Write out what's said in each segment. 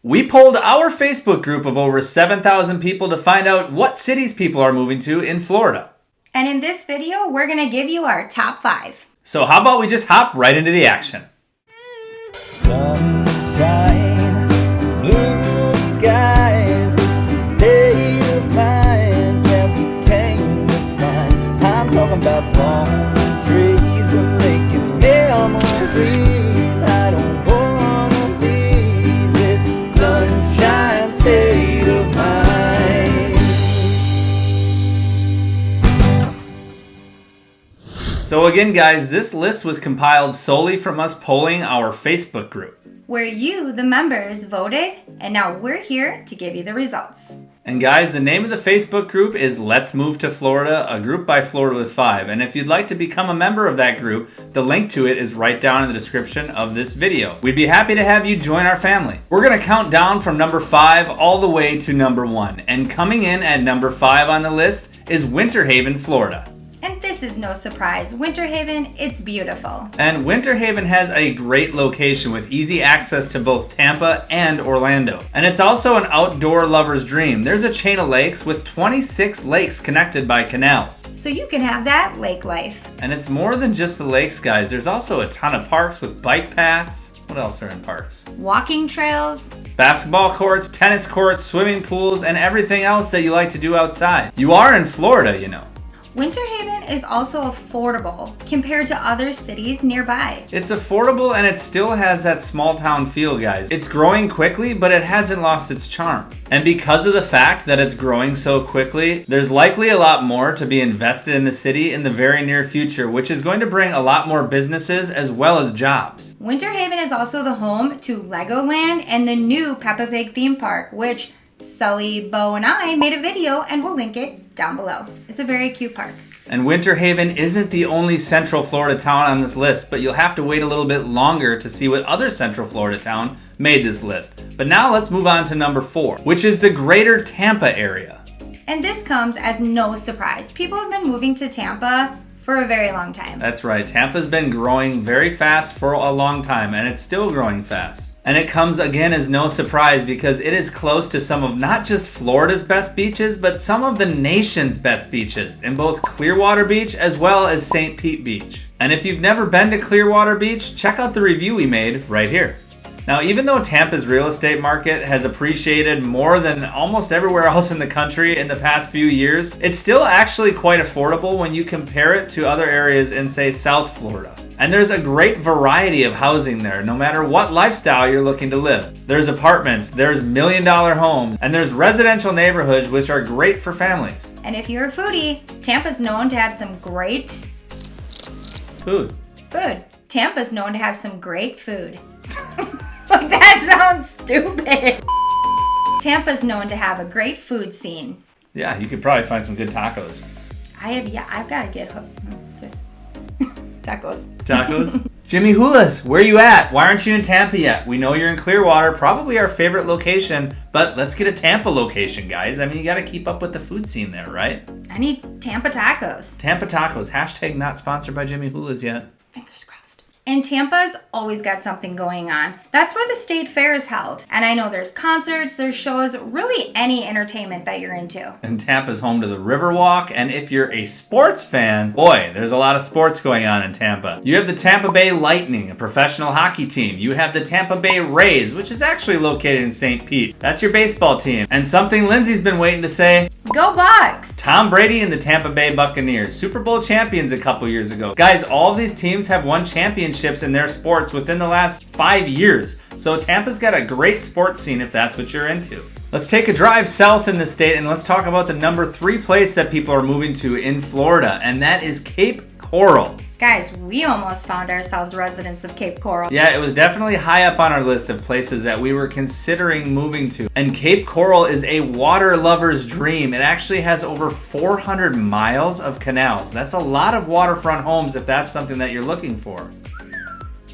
We polled our Facebook group of over 7,000 people to find out what cities people are moving to in Florida. And in this video, we're going to give you our top 5. So how about we just hop right into the action? Sunshine, blue skies, it's a state of mind that we came to find. I'm talking about palm trees, we're making memories. I don't wanna leave this sunshine state of mind. So again, guys, this list was compiled solely from us polling our Facebook group, where you, the members, voted, and now we're here to give you the results. And guys, the name of the Facebook group is Let's Move to Florida, a group by Florida with 5. And if you'd like to become a member of that group, the link to it is right down in the description of this video. We'd be happy to have you join our family. We're going to count down from number 5 all the way to number 1. And coming in at number 5 on the list is Winter Haven, Florida. And this is no surprise. Winter Haven, it's beautiful. And Winter Haven has a great location with easy access to both Tampa and Orlando. And it's also an outdoor lover's dream. There's a chain of lakes with 26 lakes connected by canals. So you can have that lake life. And it's more than just the lakes, guys. There's also a ton of parks with bike paths. What else are in parks? Walking trails. Basketball courts, tennis courts, swimming pools, and everything else that you like to do outside. You are in Florida, you know. Winter Haven is also affordable compared to other cities nearby. It's affordable and it still has that small town feel, guys. It's growing quickly, but it hasn't lost its charm. And because of the fact that it's growing so quickly, there's likely a lot more to be invested in the city in the very near future, which is going to bring a lot more businesses as well as jobs. Winter Haven is also the home to Legoland and the new Peppa Pig theme park, which Sully, Bo, and I made a video and we'll link it down below. It's a very cute park. And Winter Haven isn't the only Central Florida town on this list, but you'll have to wait a little bit longer to see what other Central Florida town made this list. But now let's move on to number 4, which is the greater Tampa area. And this comes as no surprise. People have been moving to Tampa for a very long time. That's right. Tampa's been growing very fast for a long time, and it's still growing fast. And it comes again as no surprise because it is close to some of not just Florida's best beaches, but some of the nation's best beaches in both Clearwater Beach as well as St. Pete Beach. And if you've never been to Clearwater Beach, check out the review we made right here. Now, even though Tampa's real estate market has appreciated more than almost everywhere else in the country in the past few years, it's still actually quite affordable when you compare it to other areas in, say, South Florida. And there's a great variety of housing there, no matter what lifestyle you're looking to live. There's apartments, there's million-dollar homes, and there's residential neighborhoods which are great for families. And if you're a foodie, Tampa's known to have some great food. Tampa's known to have some great food. That sounds stupid. Tampa's known to have a great food scene. Yeah, you could probably find some good tacos. I've got to get hooked. Just tacos. Tacos? Jimmy Hulas, where you at? Why aren't you in Tampa yet? We know you're in Clearwater, probably our favorite location, but let's get a Tampa location, guys. I mean, you got to keep up with the food scene there, right? I need Tampa tacos. Tampa tacos. Hashtag not sponsored by Jimmy Hulas yet. Fingers crossed. And Tampa's always got something going on. That's where the state fair is held. And I know there's concerts, there's shows, really any entertainment that you're into. And Tampa's home to the Riverwalk, and if you're a sports fan, boy, there's a lot of sports going on in Tampa. You have the Tampa Bay Lightning, a professional hockey team. You have the Tampa Bay Rays, which is actually located in St. Pete. That's your baseball team. And something Lindsay's been waiting to say. Go Bucks! Tom Brady and the Tampa Bay Buccaneers, Super Bowl champions a couple years ago. Guys, all of these teams have won championships in their sports within the last 5 years. So Tampa's got a great sports scene if that's what you're into. Let's take a drive south in the state and let's talk about the number 3 place that people are moving to in Florida, and that is Cape Coral. Guys, we almost found ourselves residents of Cape Coral. Yeah, it was definitely high up on our list of places that we were considering moving to. And Cape Coral is a water lover's dream. It actually has over 400 miles of canals. That's a lot of waterfront homes if that's something that you're looking for.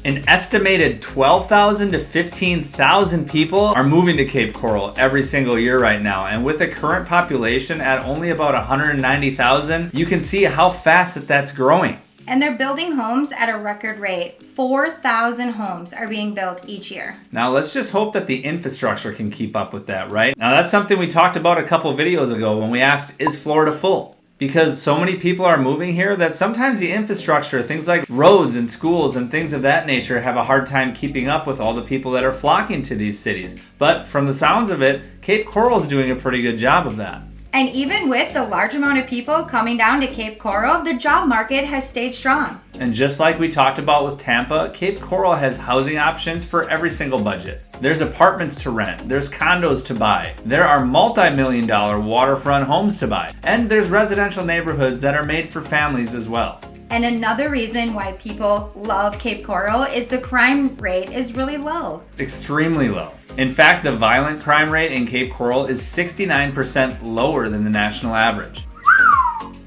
An estimated 12,000 to 15,000 people are moving to Cape Coral every single year right now. And with the current population at only about 190,000, you can see how fast that's growing. And they're building homes at a record rate. 4,000 homes are being built each year. Now let's just hope that the infrastructure can keep up with that, right? Now that's something we talked about a couple videos ago when we asked, is Florida full? Because so many people are moving here that sometimes the infrastructure, things like roads and schools and things of that nature, have a hard time keeping up with all the people that are flocking to these cities. But from the sounds of it, Cape Coral is doing a pretty good job of that. And even with the large amount of people coming down to Cape Coral, the job market has stayed strong. And just like we talked about with Tampa, Cape Coral has housing options for every single budget. There's apartments to rent, there's condos to buy, there are multi-million-dollar waterfront homes to buy, and there's residential neighborhoods that are made for families as well. And another reason why people love Cape Coral is the crime rate is really low. Extremely low. In fact, the violent crime rate in Cape Coral is 69% lower than the national average.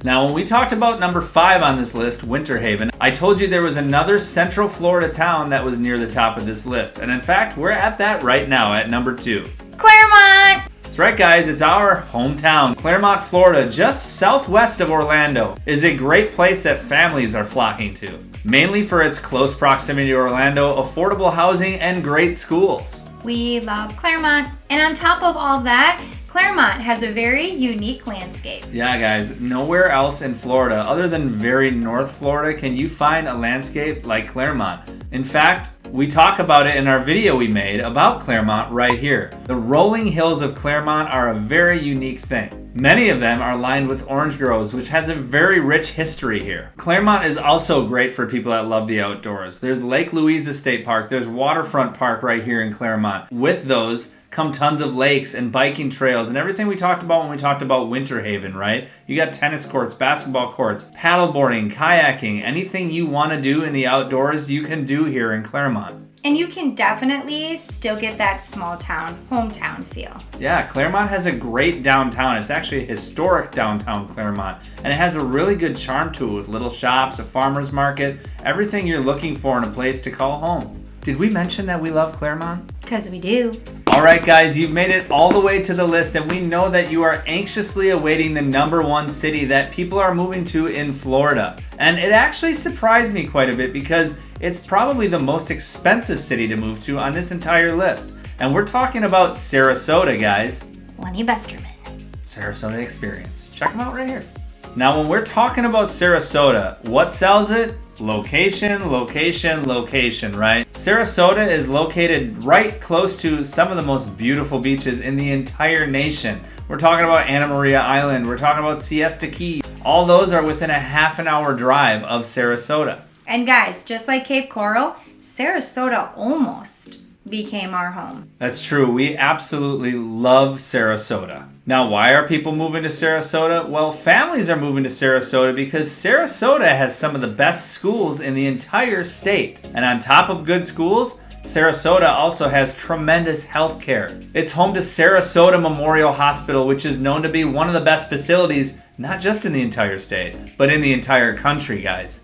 Now, when we talked about number 5 on this list, Winter Haven, I told you there was another Central Florida town that was near the top of this list. And in fact, we're at that right now at number 2. Clermont! That's right, guys, it's our hometown. Clermont, Florida, just southwest of Orlando, is a great place that families are flocking to. Mainly for its close proximity to Orlando, affordable housing, and great schools. We love Clermont. And on top of all that, Clermont has a very unique landscape. Yeah, guys, nowhere else in Florida, other than very North Florida, can you find a landscape like Clermont. In fact, we talk about it in our video we made about Clermont right here. The rolling hills of Clermont are a very unique thing. Many of them are lined with orange groves, which has a very rich history here. Clermont is also great for people that love the outdoors. There's Lake Louisa State Park, there's Waterfront Park right here in Clermont. With those come tons of lakes and biking trails and everything we talked about when we talked about Winter Haven, right? You got tennis courts, basketball courts, paddleboarding, kayaking, anything you want to do in the outdoors, you can do here in Clermont. And you can definitely still get that small town, hometown feel. Yeah, Clermont has a great downtown. It's actually a historic downtown Clermont. And it has a really good charm to it with little shops, a farmer's market, everything you're looking for in a place to call home. Did we mention that we love Clermont? Because we do. All right, guys, you've made it all the way to the list, and we know that you are anxiously awaiting the number 1 city that people are moving to in Florida. And it actually surprised me quite a bit because it's probably the most expensive city to move to on this entire list. And we're talking about Sarasota, guys. Lenny Besterman. Sarasota Experience. Check them out right here. Now, when we're talking about Sarasota, what sells it? Location, location, location, right? Sarasota is located right close to some of the most beautiful beaches in the entire nation. We're talking about Anna Maria Island. We're talking about Siesta Key. All those are within a half-an-hour drive of Sarasota. And guys, just like Cape Coral, Sarasota almost became our home. That's true. We absolutely love Sarasota. Now, why are people moving to Sarasota? Well, families are moving to Sarasota because Sarasota has some of the best schools in the entire state. And on top of good schools, Sarasota also has tremendous health care. It's home to Sarasota Memorial Hospital, which is known to be one of the best facilities, not just in the entire state, but in the entire country, guys.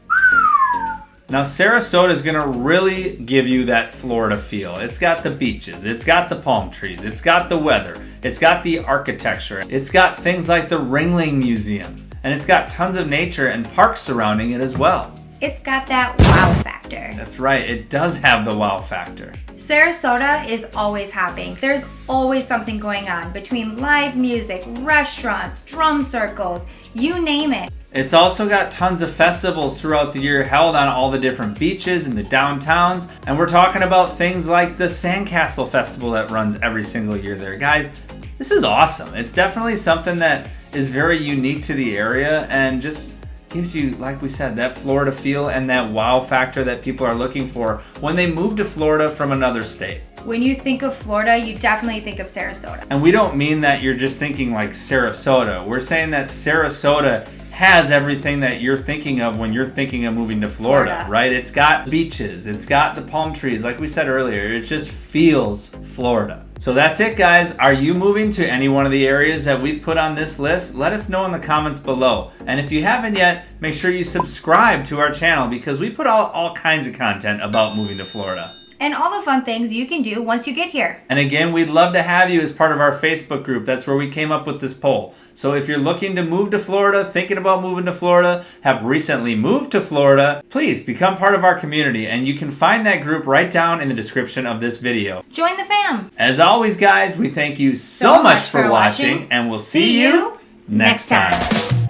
Now, Sarasota is going to really give you that Florida feel. It's got the beaches, it's got the palm trees, it's got the weather, it's got the architecture, it's got things like the Ringling Museum, and it's got tons of nature and parks surrounding it as well. It's got that wow factor. That's right, it does have the wow factor. Sarasota is always happening. There's always something going on between live music, restaurants, drum circles, you name it. It's also got tons of festivals throughout the year held on all the different beaches and the downtowns. And we're talking about things like the Sandcastle Festival that runs every single year there. Guys, this is awesome. It's definitely something that is very unique to the area and just gives you, like we said, that Florida feel and that wow factor that people are looking for when they move to Florida from another state. When you think of Florida, you definitely think of Sarasota. And we don't mean that you're just thinking like Sarasota. We're saying that Sarasota has everything that you're thinking of when you're thinking of moving to Florida, right? It's got beaches, it's got the palm trees, like we said earlier. It just feels Florida. So that's it, guys. Are you moving to any one of the areas that we've put on this list? Let us know in the comments below. And if you haven't yet, make sure you subscribe to our channel because we put out all kinds of content about moving to Florida. and all the fun things you can do once you get here. And again, we'd love to have you as part of our Facebook group. That's where we came up with this poll. So if you're looking to move to Florida, thinking about moving to Florida, have recently moved to Florida, please become part of our community, and you can find that group right down in the description of this video. Join the fam. As always, guys, we thank you so much for watching, and we'll see you next time.